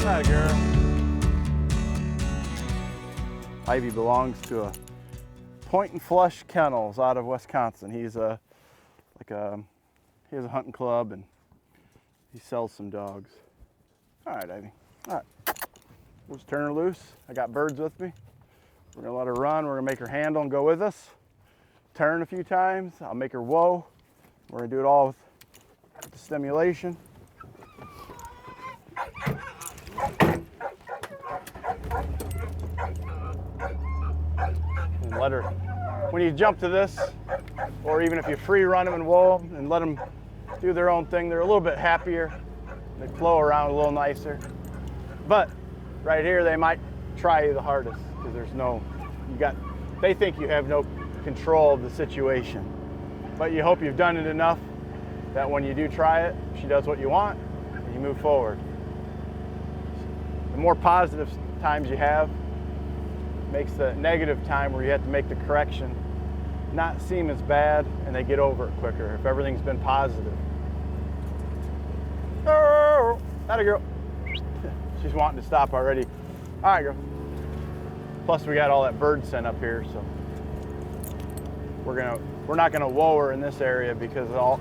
Atta girl. Ivy belongs to a Point and Flush Kennels out of Wisconsin. He has a hunting club and he sells some dogs. All right, Ivy. All right. We'll just turn her loose. I got birds with me. We're gonna let her run. We're gonna make her handle and go with us. Turn a few times. I'll make her whoa. We're gonna do it all with the stimulation. And let her, when you jump to this, or even if you free run them and whoa them and let them do their own thing, they're a little bit happier. They flow around a little nicer. But right here, they might try you the hardest because there's no, they think you have no control of the situation. But you hope you've done it enough that when you do try it, she does what you want and you move forward. The more positive times you have makes the negative time where you have to make the correction not seem as bad and they get over it quicker if everything's been positive. Oh, atta girl. She's wanting to stop already. All right, girl. Plus we got all that bird scent up here, so we're not gonna whoa her in this area because of all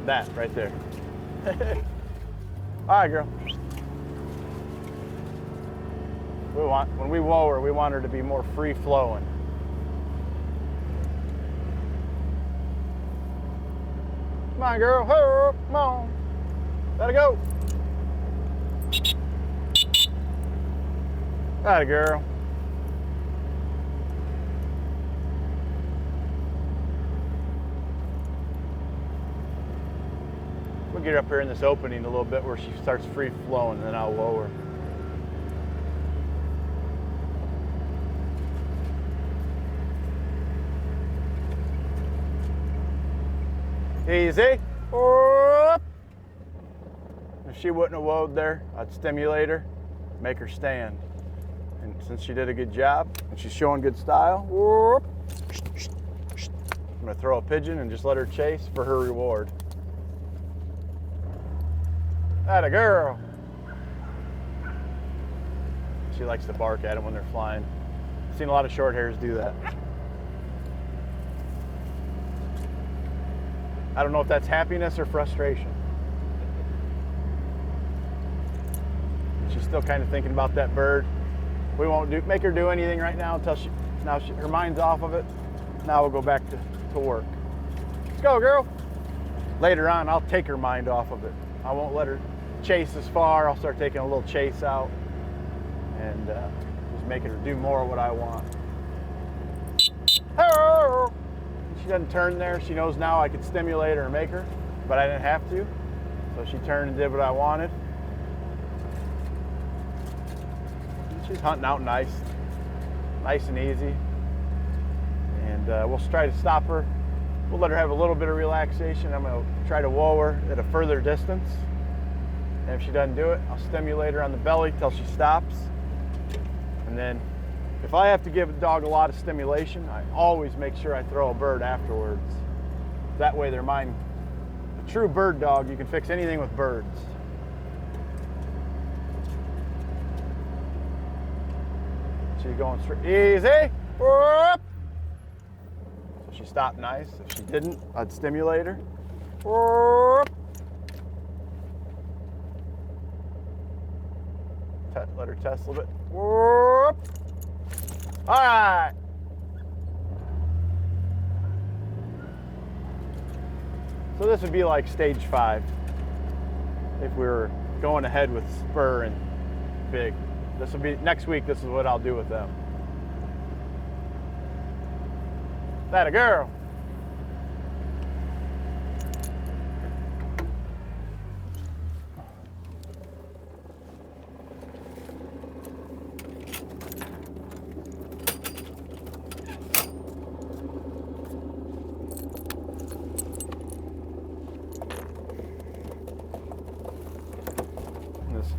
that right there. All right, girl. When we whoa her, we want her to be more free flowing. Come on, girl. Hurry, come on. Gotta go. Atta girl. We'll get her up here in this opening a little bit where she starts free flowing, and then I'll whoa her. Easy. If she wouldn't have whoaed there, I'd stimulate her, make her stand. And since she did a good job and she's showing good style, I'm gonna throw a pigeon and just let her chase for her reward. Atta girl. She likes to bark at them when they're flying. I've seen a lot of short hairs do that. I don't know if that's happiness or frustration. She's still kind of thinking about that bird. We won't make her do anything right now until her mind's off of it. Now we'll go back to work. Let's go, girl. Later on, I'll take her mind off of it. I won't let her chase as far. I'll start taking a little chase out and just making her do more of what I want. Hello. She doesn't turn there. She knows now I could stimulate her and make her, but I didn't have to. So she turned and did what I wanted. She's hunting out nice and easy. And we'll try to stop her. We'll let her have a little bit of relaxation. I'm gonna try to whoa her at a further distance. And if she doesn't do it, I'll stimulate her on the belly till she stops. And then if I have to give a dog a lot of stimulation, I always make sure I throw a bird afterwards. That way their mind, a true bird dog, you can fix anything with birds. She's going straight, easy. So she stopped nice. If she didn't, I'd stimulate her. Let her test a little bit. All right. So this would be like stage 5 if we were going ahead with spur and big. This will be next week. This is what I'll do with them. That a girl.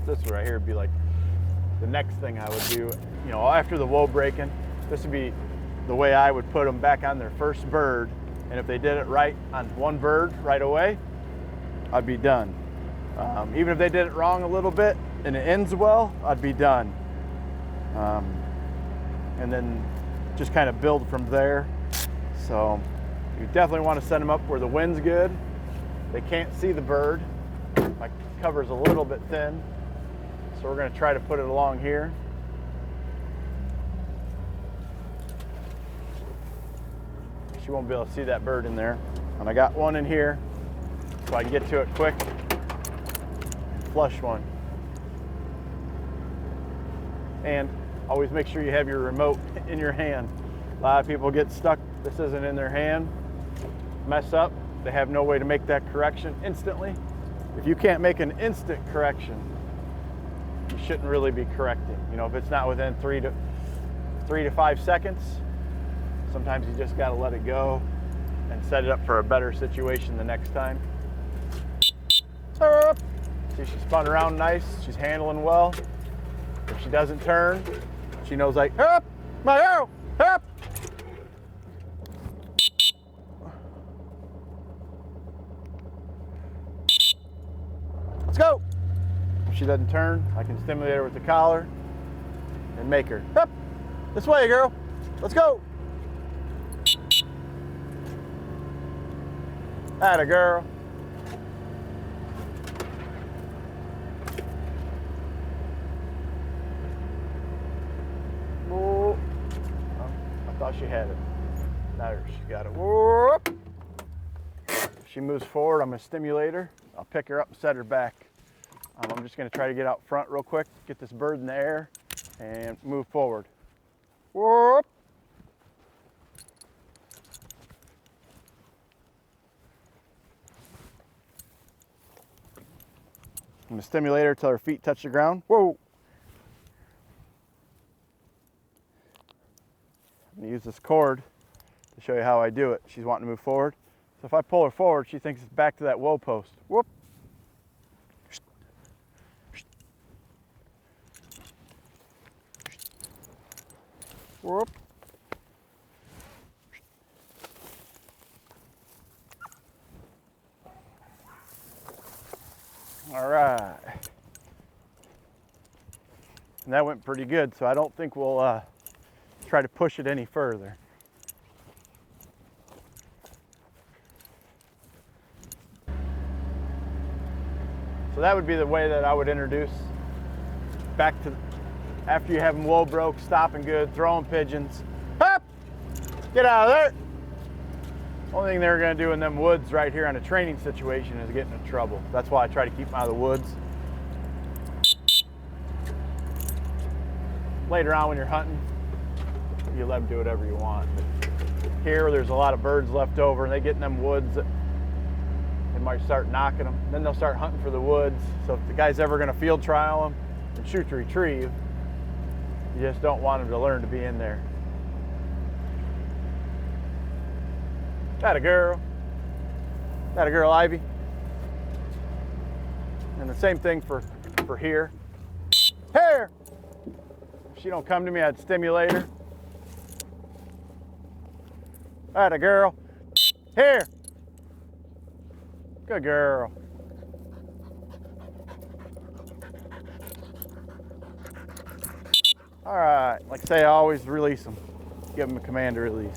This right here would be like the next thing I would do, you know, after the WhoaBreaking. This would be the way I would put them back on their first bird, and if they did it right on one bird right away, I'd be done. Even if they did it wrong a little bit, and it ends well, I'd be done. And then just kind of build from there. So you definitely want to set them up where the wind's good. They can't see the bird. My cover's a little bit thin, so we're going to try to put it along here. She won't be able to see that bird in there. And I got one in here so I can get to it quick and flush one. And always make sure you have your remote in your hand. A lot of people get stuck, this isn't in their hand, mess up, they have no way to make that correction instantly. If you can't make an instant correction, you shouldn't really be correcting. You know, if it's not within 3 to 5 seconds, sometimes you just gotta let it go and set it up for a better situation the next time. See, she spun around nice, she's handling well. If she doesn't turn, she knows like, up, my arrow, up. Let's go. If she doesn't turn, I can stimulate her with the collar and make her, up, this way, girl, let's go. Atta girl. Oh, I thought she had it. Now she got it. Whoop. If she moves forward, I'm going to stimulate her. I'll pick her up and set her back. I'm just going to try to get out front real quick, get this bird in the air, and move forward. Whoop. I'm going to stimulate her till her feet touch the ground. Whoa! I'm going to use this cord to show you how I do it. She's wanting to move forward. So if I pull her forward, she thinks it's back to that whoa post. Whoop! Whoop! All right. And that went pretty good, so I don't think we'll try to push it any further. So that would be the way that I would introduce back to, after you have them whoa broke, stopping good, throwing pigeons. Hop! Get out of there! Only thing they're going to do in them woods right here on a training situation is get in trouble. That's why I try to keep them out of the woods. Later on when you're hunting, you let them do whatever you want. But here there's a lot of birds left over and they get in them woods, they might start knocking them. Then they'll start hunting for the woods. So if the guy's ever going to field trial them and shoot to retrieve, you just don't want them to learn to be in there. Atta girl. Atta girl, Ivy. And the same thing for here. Here! If she don't come to me, I'd stimulate her. Atta girl. Here! Good girl. All right, like I say, I always release them. Give them a command to release.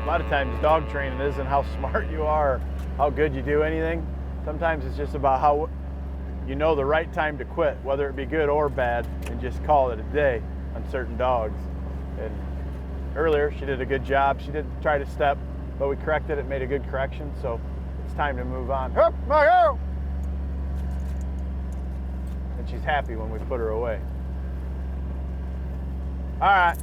A lot of times dog training isn't how smart you are, or how good you do anything. Sometimes it's just about how you know the right time to quit, whether it be good or bad, and just call it a day on certain dogs. And earlier she did a good job. She did try to step, but we corrected it, made a good correction, so it's time to move on. And she's happy when we put her away. All right.